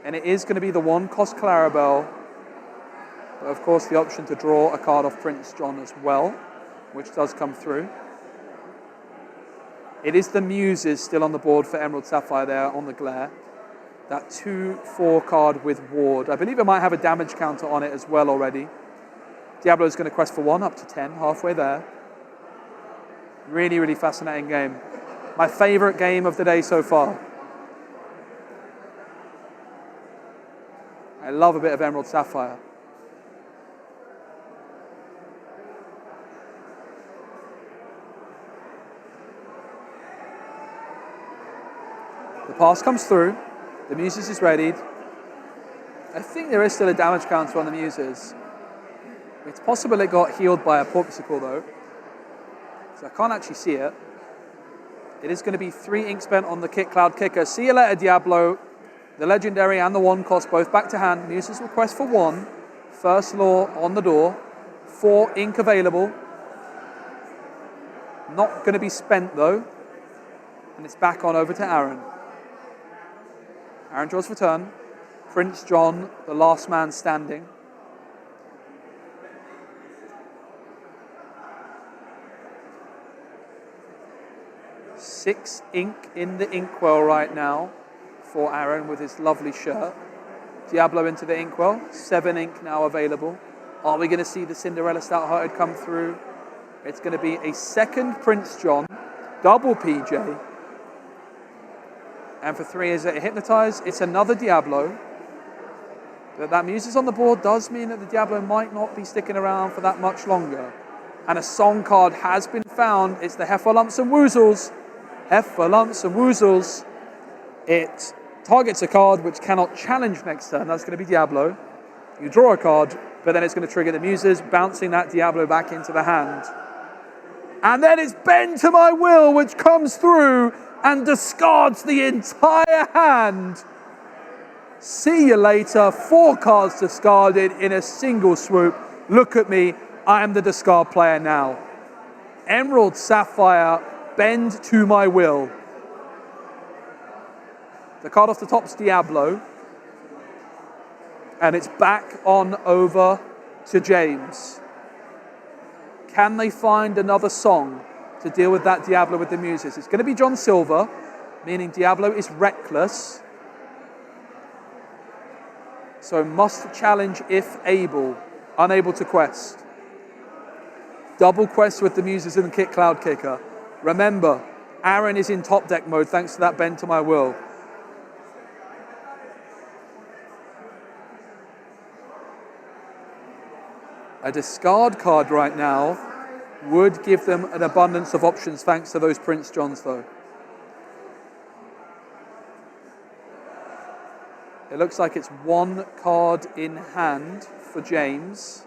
And it is going to be the 1-cost Clarabelle. But of course the option to draw a card off Prince John as well, which does come through. It is the Muses still on the board for Emerald Sapphire there on the glare. That 2/4 card with Ward. I believe it might have a damage counter on it as well already. Diablo is going to quest for 1 up to 10, halfway there. Really, really fascinating game. My favorite game of the day so far. I love a bit of Emerald Sapphire. The pass comes through. The Muses is readied. I think there is still a damage counter on the Muses. It's possible it got healed by a Porpsicle though. So I can't actually see it. It is going to be 3 ink spent on the Kit Cloud Kicker. See you later, Diablo. The Legendary and the 1-cost both back to hand. Muses will quest for 1. First Law on the door. 4 ink available. Not going to be spent though. And it's back on over to Aaron. Aaron draws for turn. Prince John, the last man standing. Six ink in the inkwell right now for Aaron with his lovely shirt. Diablo into the inkwell. 7 ink now available. Are we going to see the Cinderella Stout-Hearted come through? It's going to be a second Prince John, double PJ. And for 3 is it Hypnotize? It's another Diablo. But that Muses on the board does mean that the Diablo might not be sticking around for that much longer. And a song card has been found. It's the Heffalumps and Woozles. Heffalumps and Woozles. It targets a card which cannot challenge next turn. That's going to be Diablo. You draw a card, but then it's going to trigger the Muses, bouncing that Diablo back into the hand. And then it's Bend to My Will, which comes through and discards the entire hand. See you later. 4 cards discarded in a single swoop. Look at me. I am the discard player now. Emerald Sapphire, Bend to My Will. The card off the top's Diablo. And it's back on over to James. Can they find another song to deal with that Diablo with the Muses? It's going to be John Silver, meaning Diablo is reckless. So must challenge if able, unable to quest. Double quest with the Muses and the Kit Cloud Kicker. Remember, Aaron is in top deck mode thanks to that Bend to My Will. A discard card right now would give them an abundance of options thanks to those Prince Johns though. It looks like it's 1 card in hand for James.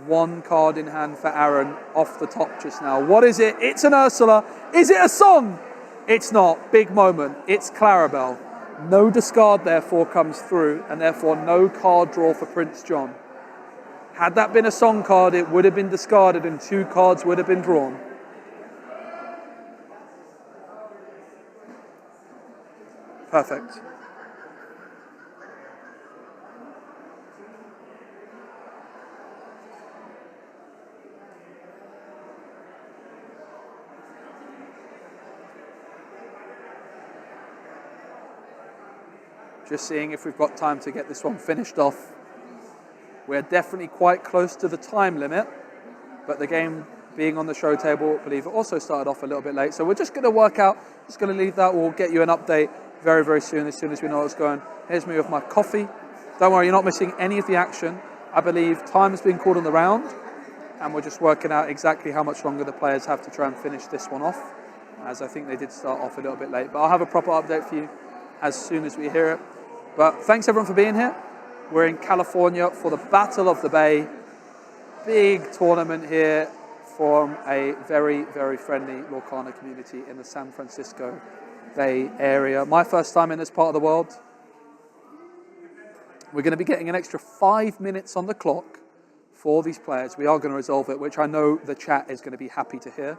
1 card in hand for Aaron off the top just now. What is it? It's an Ursula. Is it a song? It's not. Big moment. It's Clarabelle. No discard therefore comes through, and therefore no card draw for Prince John. Had that been a song card, it would have been discarded and 2 cards would have been drawn. Perfect. Just seeing if we've got time to get this one finished off. We're definitely quite close to the time limit, but the game being on the show table, I believe it also started off a little bit late. So we're just going to work out, just going to leave that. We'll get you an update very, very soon as we know what's going. Here's me with my coffee. Don't worry, you're not missing any of the action. I believe time has been called on the round, and we're just working out exactly how much longer the players have to try and finish this one off, as I think they did start off a little bit late. But I'll have a proper update for you as soon as we hear it. But thanks everyone for being here. We're in California for the Battle of the Bay. Big tournament here from a very, very friendly Lorcana community in the San Francisco Bay Area. My first time in this part of the world. We're going to be getting an extra 5 minutes on the clock for these players. We are going to resolve it, which I know the chat is going to be happy to hear.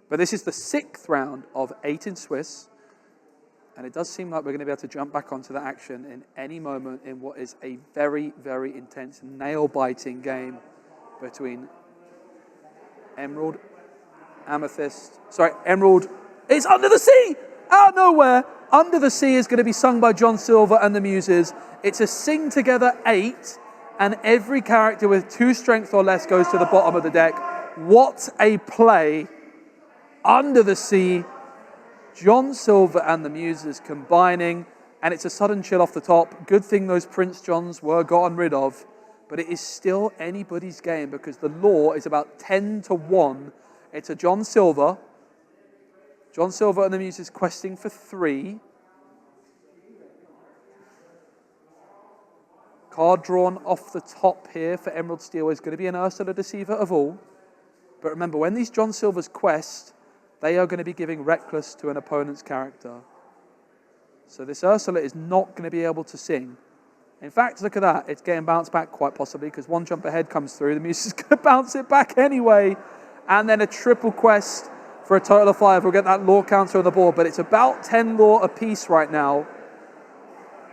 But this is the 6th round of 8 in Swiss. And it does seem like we're going to be able to jump back onto the action in any moment in what is a very, very intense, nail-biting game between Emerald, Emerald. It's Under the Sea! Out of nowhere, Under the Sea is going to be sung by John Silver and the Muses. It's a sing together 8, and every character with 2 strength or less goes to the bottom of the deck. What a play! Under the Sea, John Silver and the Muses combining, and it's a sudden chill off the top. Good thing those Prince Johns were gotten rid of, but it is still anybody's game because the law is about 10-1. It's a John Silver and the Muses questing for 3. Card drawn off the top here for Emerald Steel is going to be an Ursula Deceiver of all. But remember, when these John Silvers quest, they are going to be giving Reckless to an opponent's character. So this Ursula is not going to be able to sing. In fact, look at that. It's getting bounced back quite possibly because 1 jump ahead comes through. The Muses is going to bounce it back anyway. And then a triple quest for a total of 5. We'll get that lore counter on the board, but it's about 10 lore apiece right now.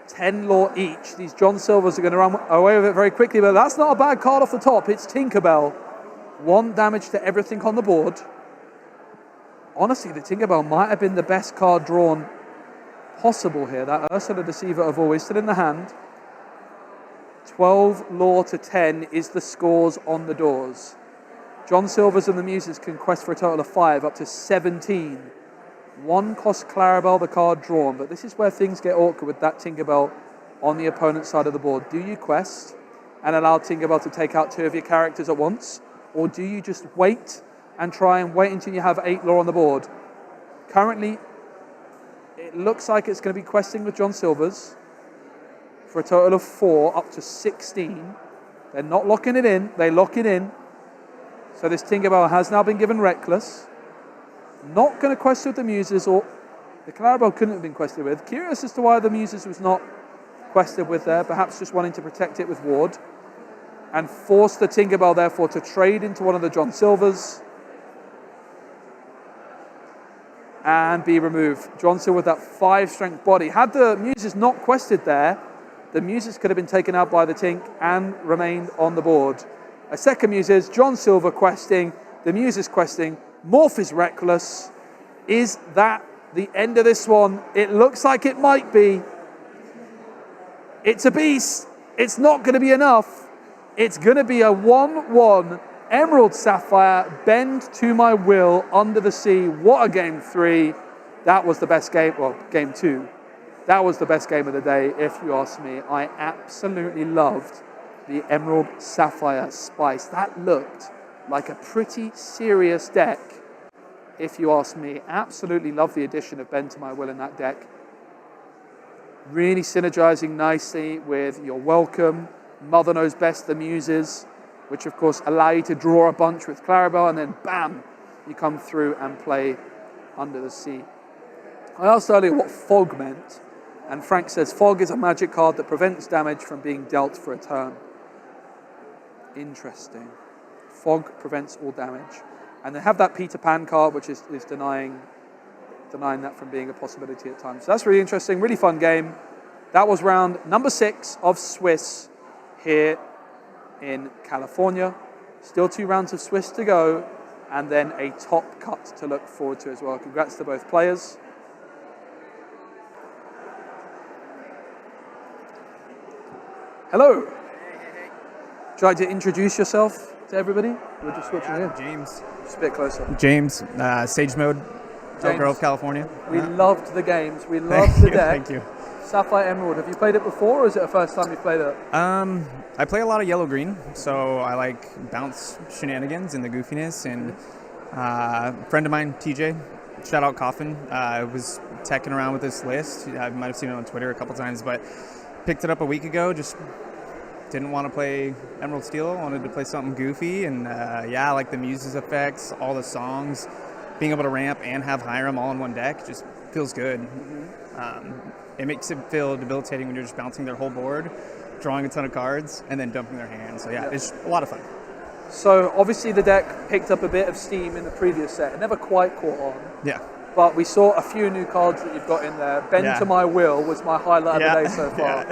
10 lore each. These John Silvers are going to run away with it very quickly, but that's not a bad card off the top. It's Tinkerbell. 1 damage to everything on the board. Honestly, the Tinkerbell might have been the best card drawn possible here. That Ursula Deceiver of always still in the hand. 12 lore to 10 is the scores on the doors. John Silvers and the Muses can quest for a total of 5, up to 17. 1 costs Clarabelle the card drawn, but this is where things get awkward with that Tinkerbell on the opponent's side of the board. Do you quest and allow Tinkerbell to take out 2 of your characters at once? Or do you just wait and try and wait until you have 8 lore on the board? Currently, it looks like it's going to be questing with John Silvers for a total of 4, up to 16. They're not locking it in, they lock it in. So this Tinkerbell has now been given Reckless. Not going to quest with the Muses, or the Clarabelle couldn't have been quested with. Curious as to why the Muses was not quested with there, perhaps just wanting to protect it with Ward. And force the Tinkerbell, therefore, to trade into one of the John Silvers. And be removed. John Silver with that 5 strength body. Had the Muses not quested there, the Muses could have been taken out by the Tink and remained on the board. A second Muses, John Silver questing, the Muses questing, Morph is Reckless. Is that the end of this one? It looks like it might be. It's a beast. It's not going to be enough. It's going to be a 1-1. Emerald Sapphire, bend to my will, Under the Sea. What a game 3. That was the best game, well, game 2. That was the best game of the day, if you ask me. I absolutely loved the Emerald Sapphire Spice. That looked like a pretty serious deck, if you ask me. Absolutely love the addition of Bend to My Will in that deck. Really synergizing nicely with your Welcome, Mother Knows Best, the Muses, which of course allow you to draw a bunch with Clarabelle, and then bam, you come through and play Under the Sea. I asked earlier what Fog meant, and Frank says Fog is a magic card that prevents damage from being dealt for a turn. Interesting. Fog prevents all damage. And they have that Peter Pan card, which is denying that from being a possibility at times. So that's really interesting, really fun game. That was round number 6 of Swiss here in California. Still 2 rounds of Swiss to go. and then a top cut to look forward to as well. Congrats to both players. Hello. Hey. Would you like to introduce yourself to everybody? We're just switching in. James. Just a bit closer. James, SageMode, Elk James, Grove, California. We loved the games. We loved the deck. Thank you. Sapphire Emerald. Have you played it before, or is it the first time you've played it? I play a lot of yellow-green, so I like bounce shenanigans and the goofiness. And a friend of mine, TJ, shout out Coffin, was teching around with this list. I might have seen it on Twitter a couple times, but picked it up a week ago. Just didn't want to play Emerald Steel. Wanted to play something goofy, and I like the Muses effects, all the songs, being able to ramp and have Hiram all in one deck just feels good. It makes it feel debilitating when you're just bouncing their whole board, drawing a ton of cards, and then dumping their hand. So it's a lot of fun. So obviously the deck picked up a bit of steam in the previous set. It never quite caught on. Yeah. But we saw a few new cards that you've got in there. Bend to My Will was my highlight of the day so far.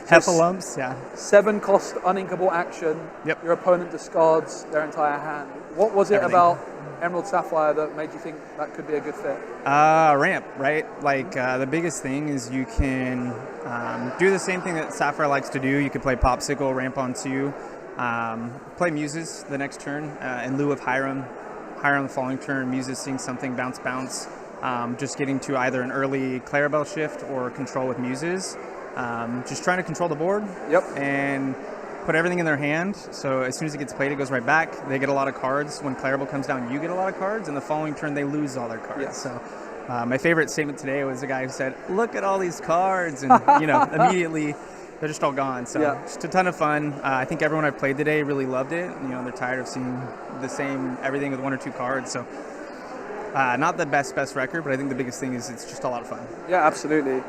Heffalumps, 7 cost uninkable action. Yep. Your opponent discards their entire hand. What was it about Emerald Sapphire that made you think that could be a good fit? Ramp, right? Like the biggest thing is you can do the same thing that Sapphire likes to do. You can play Popsicle, ramp on 2, play Muses the next turn in lieu of Hiram. Hiram the following turn, Muses seeing something, bounce. Just getting to either an early Clarabelle shift or control with Muses. Just trying to control the board. Yep. And put everything in their hand, so as soon as it gets played, it goes right back. They get a lot of cards. When Clarabelle comes down, you get a lot of cards, and the following turn, they lose all their cards. Yes. So my favorite statement today was the guy who said, "Look at all these cards," and immediately they're just all gone. So just a ton of fun. I think everyone I played today really loved it. They're tired of seeing the same everything with 1 or 2 cards. So not the best record, but I think the biggest thing is it's just a lot of fun. Yeah, absolutely.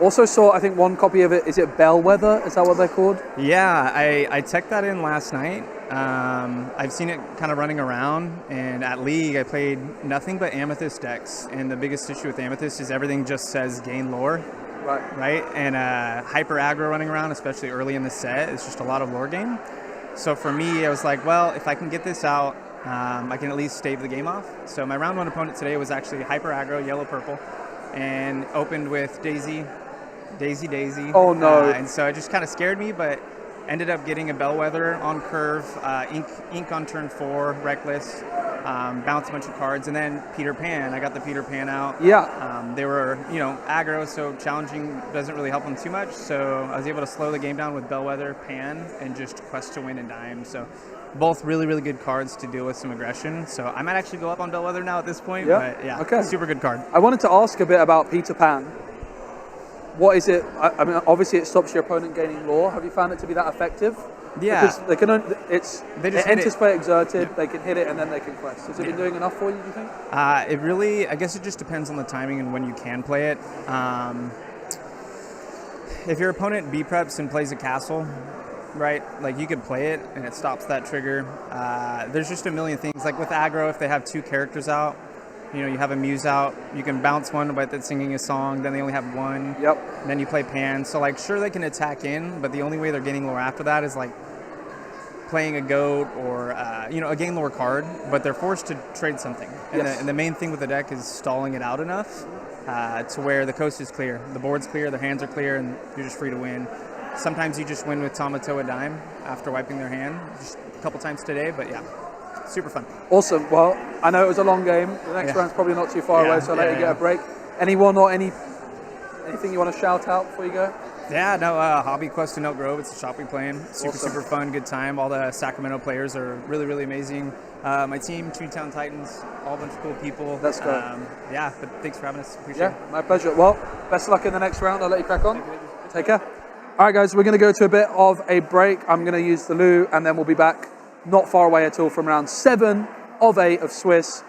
Also saw, I think, one copy of it. Is it Bellwether? Is that what they're called? Yeah, I teched that in last night. I've seen it kind of running around, and at League I played nothing but Amethyst decks, and the biggest issue with Amethyst is everything just says gain lore. Right? And hyper aggro running around, especially early in the set, is just a lot of lore game. So for me, I was like, well, if I can get this out, I can at least stave the game off. So my round 1 opponent today was actually hyper aggro, yellow-purple, and opened with Daisy. Oh no. And so it just kind of scared me, but ended up getting a Bellwether on curve, ink on turn 4, Reckless, bounce a bunch of cards, and then Peter Pan. I got the Peter Pan out. Yeah. They were, aggro, so challenging doesn't really help them too much. So I was able to slow the game down with Bellwether, Pan, and just Quest to Win and Dime. So both really, really good cards to deal with some aggression. So I might actually go up on Bellwether now at this point. Yeah. But Okay. Super good card. I wanted to ask a bit about Peter Pan. What is it? I mean, obviously it stops your opponent gaining lore. Have you found it to be that effective? Yeah. Because they can just enters play exerted, they can hit it, and then they can quest. Has it been doing enough for you, do you think? It really, I guess it just depends on the timing and when you can play it. If your opponent B-preps and plays a castle, right, like you could play it and it stops that trigger. There's just a million things. Like with aggro, if they have 2 characters out, you have a Muse out, you can bounce one but that's singing a song, then they only have 1. Yep. And then you play Pan. So sure they can attack in, but the only way they're gaining lore after that is playing a goat or a gain lore card, but they're forced to trade something. And the main thing with the deck is stalling it out enough to where the coast is clear, the board's clear, their hands are clear, and you're just free to win. Sometimes you just win with Tomato a dime after wiping their hand, just a couple times today, but super fun. Awesome. Well, I know it was a long game. The next round's probably not too far away, so I'll let you get a break. Anyone or anything you want to shout out before you go? Yeah, no, Hobby Quest in Elk Grove. It's a shop we play in. Super fun, good time. All the Sacramento players are really, really amazing. My team, Toontown Titans, all a bunch of cool people. That's great. But thanks for having us. Appreciate it. My pleasure. Well, best of luck in the next round. I'll let you crack on. Take care. All right, guys, we're going to go to a bit of a break. I'm going to use the loo, and then we'll be back not far away at all from round 7 of 8 of Swiss.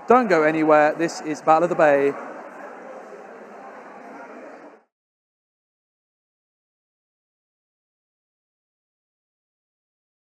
Don't go anywhere. This is Battle of the Bay.